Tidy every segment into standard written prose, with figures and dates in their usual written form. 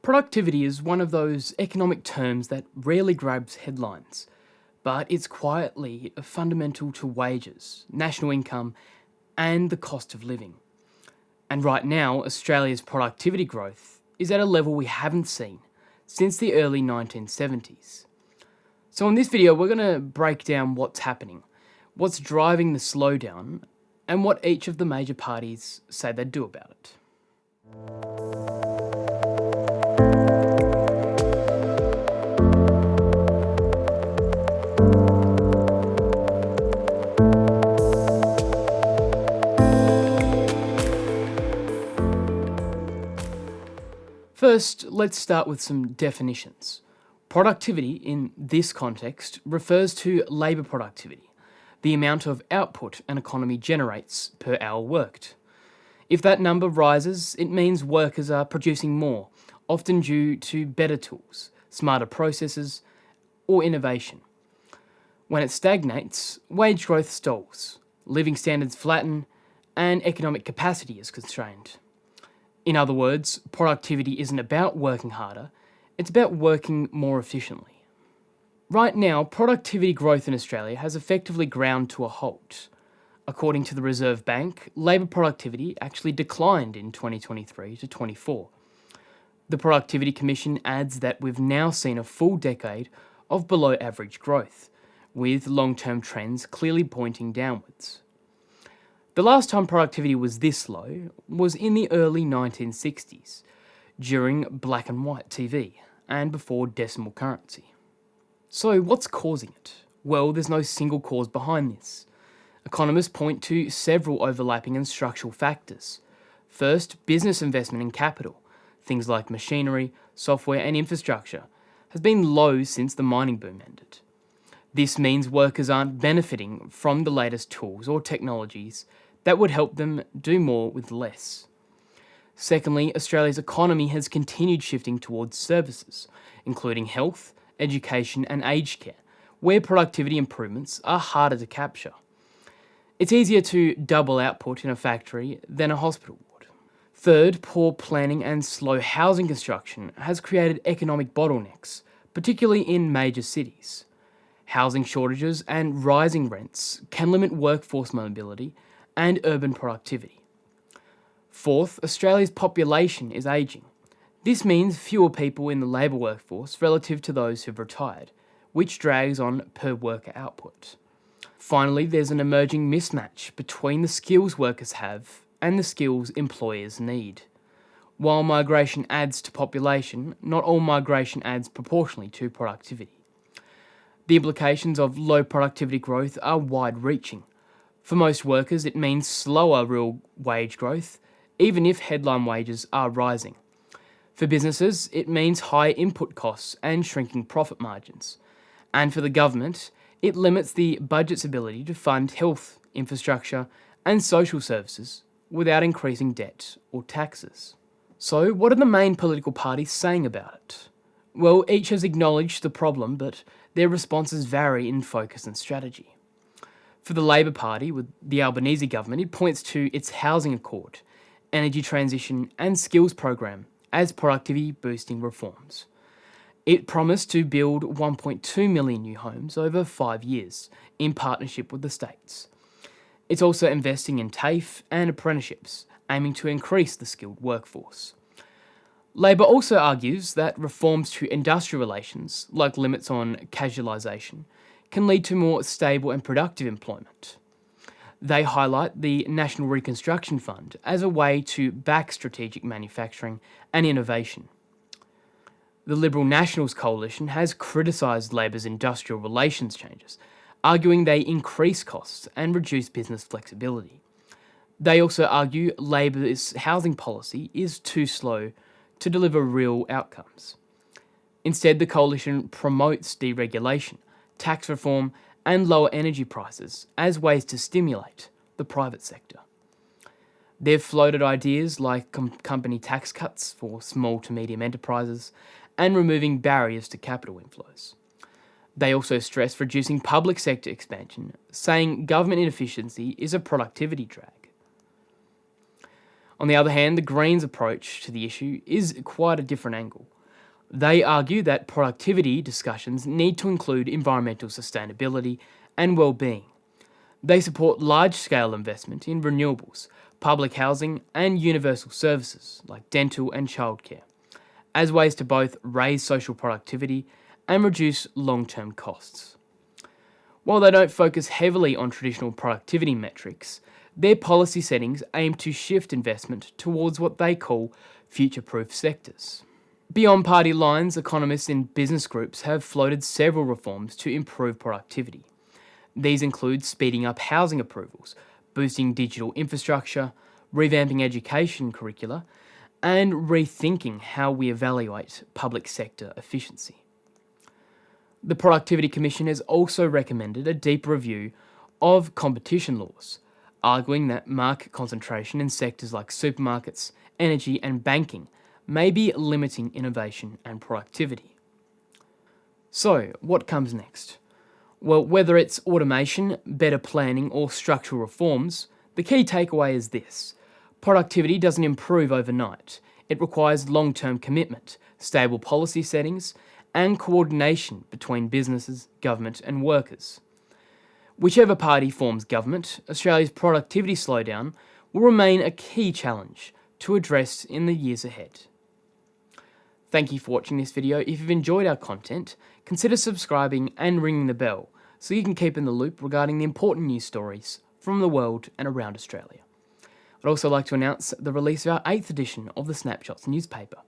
Productivity is one of those economic terms that rarely grabs headlines, but it's quietly fundamental to wages, national income, and the cost of living. And right now, Australia's productivity growth is at a level we haven't seen since the early 1970s. So in this video, we're going to break down what's happening, what's driving the slowdown, and what each of the major parties say they'd do about it. First, let's start with some definitions. Productivity in this context refers to labour productivity, the amount of output an economy generates per hour worked. If that number rises, it means workers are producing more, often due to better tools, smarter processes, or innovation. When it stagnates, wage growth stalls, living standards flatten, and economic capacity is constrained. In other words, productivity isn't about working harder, it's about working more efficiently. Right now, productivity growth in Australia has effectively ground to a halt. According to the Reserve Bank, labour productivity actually declined in 2023 to 24. The Productivity Commission adds that we've now seen a full decade of below average growth, with long-term trends clearly pointing downwards. The last time productivity was this low was in the early 1960s, during black and white TV, and before decimal currency. So what's causing it? Well, there's no single cause behind this. Economists point to several overlapping and structural factors. First, business investment in capital, things like machinery, software and infrastructure, has been low since the mining boom ended. This means workers aren't benefiting from the latest tools or technologies that would help them do more with less. Secondly, Australia's economy has continued shifting towards services, including health, education and aged care, where productivity improvements are harder to capture. It's easier to double output in a factory than a hospital ward. Third, poor planning and slow housing construction has created economic bottlenecks, particularly in major cities. Housing shortages and rising rents can limit workforce mobility and urban productivity. Fourth, Australia's population is ageing. This means fewer people in the labour workforce relative to those who've retired, which drags on per worker output. Finally, there's an emerging mismatch between the skills workers have and the skills employers need. While migration adds to population, not all migration adds proportionally to productivity. The implications of low productivity growth are wide-reaching. For most workers, it means slower real wage growth, even if headline wages are rising. For businesses, it means high input costs and shrinking profit margins. And for the government, it limits the budget's ability to fund health, infrastructure, and social services without increasing debt or taxes. So, what are the main political parties saying about it? Well, each has acknowledged the problem, but their responses vary in focus and strategy. For the Labor Party, with the Albanese government, it points to its housing accord, energy transition and skills program as productivity-boosting reforms. It promised to build 1.2 million new homes over 5 years in partnership with the states. It's also investing in TAFE and apprenticeships, aiming to increase the skilled workforce. Labor also argues that reforms to industrial relations, like limits on casualisation, can lead to more stable and productive employment. They highlight the National Reconstruction Fund as a way to back strategic manufacturing and innovation. The Liberal Nationals coalition has criticised Labor's industrial relations changes, arguing they increase costs and reduce business flexibility. They also argue Labor's housing policy is too slow to deliver real outcomes. Instead, the coalition promotes deregulation, tax reform, and lower energy prices as ways to stimulate the private sector. They've floated ideas like company tax cuts for small to medium enterprises and removing barriers to capital inflows. They also stress reducing public sector expansion, saying government inefficiency is a productivity drag. On the other hand, the Greens' approach to the issue is quite a different angle. They argue that productivity discussions need to include environmental sustainability and well-being. They support large-scale investment in renewables, public housing and universal services like dental and childcare, as ways to both raise social productivity and reduce long-term costs. While they don't focus heavily on traditional productivity metrics, their policy settings aim to shift investment towards what they call future-proof sectors. Beyond party lines, economists in business groups have floated several reforms to improve productivity. These include speeding up housing approvals, boosting digital infrastructure, revamping education curricula, and rethinking how we evaluate public sector efficiency. The Productivity Commission has also recommended a deeper review of competition laws, arguing that market concentration in sectors like supermarkets, energy, and banking may be limiting innovation and productivity. So, what comes next? Well, whether it's automation, better planning, or structural reforms, the key takeaway is this: productivity doesn't improve overnight. It requires long-term commitment, stable policy settings, and coordination between businesses, government, and workers. Whichever party forms government, Australia's productivity slowdown will remain a key challenge to address in the years ahead. Thank you for watching this video. If you've enjoyed our content, consider subscribing and ringing the bell so you can keep in the loop regarding the important news stories from the world and around Australia. I'd also like to announce the release of our 8th edition of the Snapshots newspaper.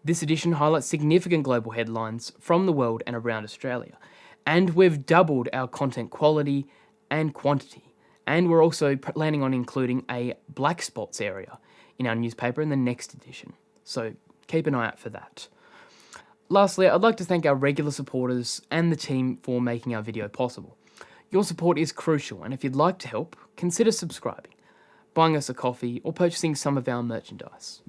This edition highlights significant global headlines from the world and around Australia, and we've doubled our content quality and quantity, and we're also planning on including a black spots area in our newspaper in the next edition, so keep an eye out for that. Lastly, I'd like to thank our regular supporters and the team for making our video possible. Your support is crucial, and if you'd like to help, consider subscribing, buying us a coffee, or purchasing some of our merchandise.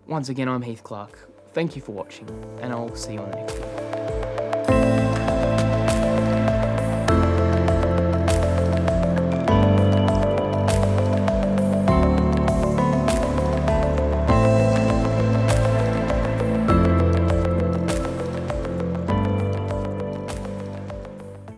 Once again, I'm Heath Clark. Thank you for watching, and I'll see you on the next video.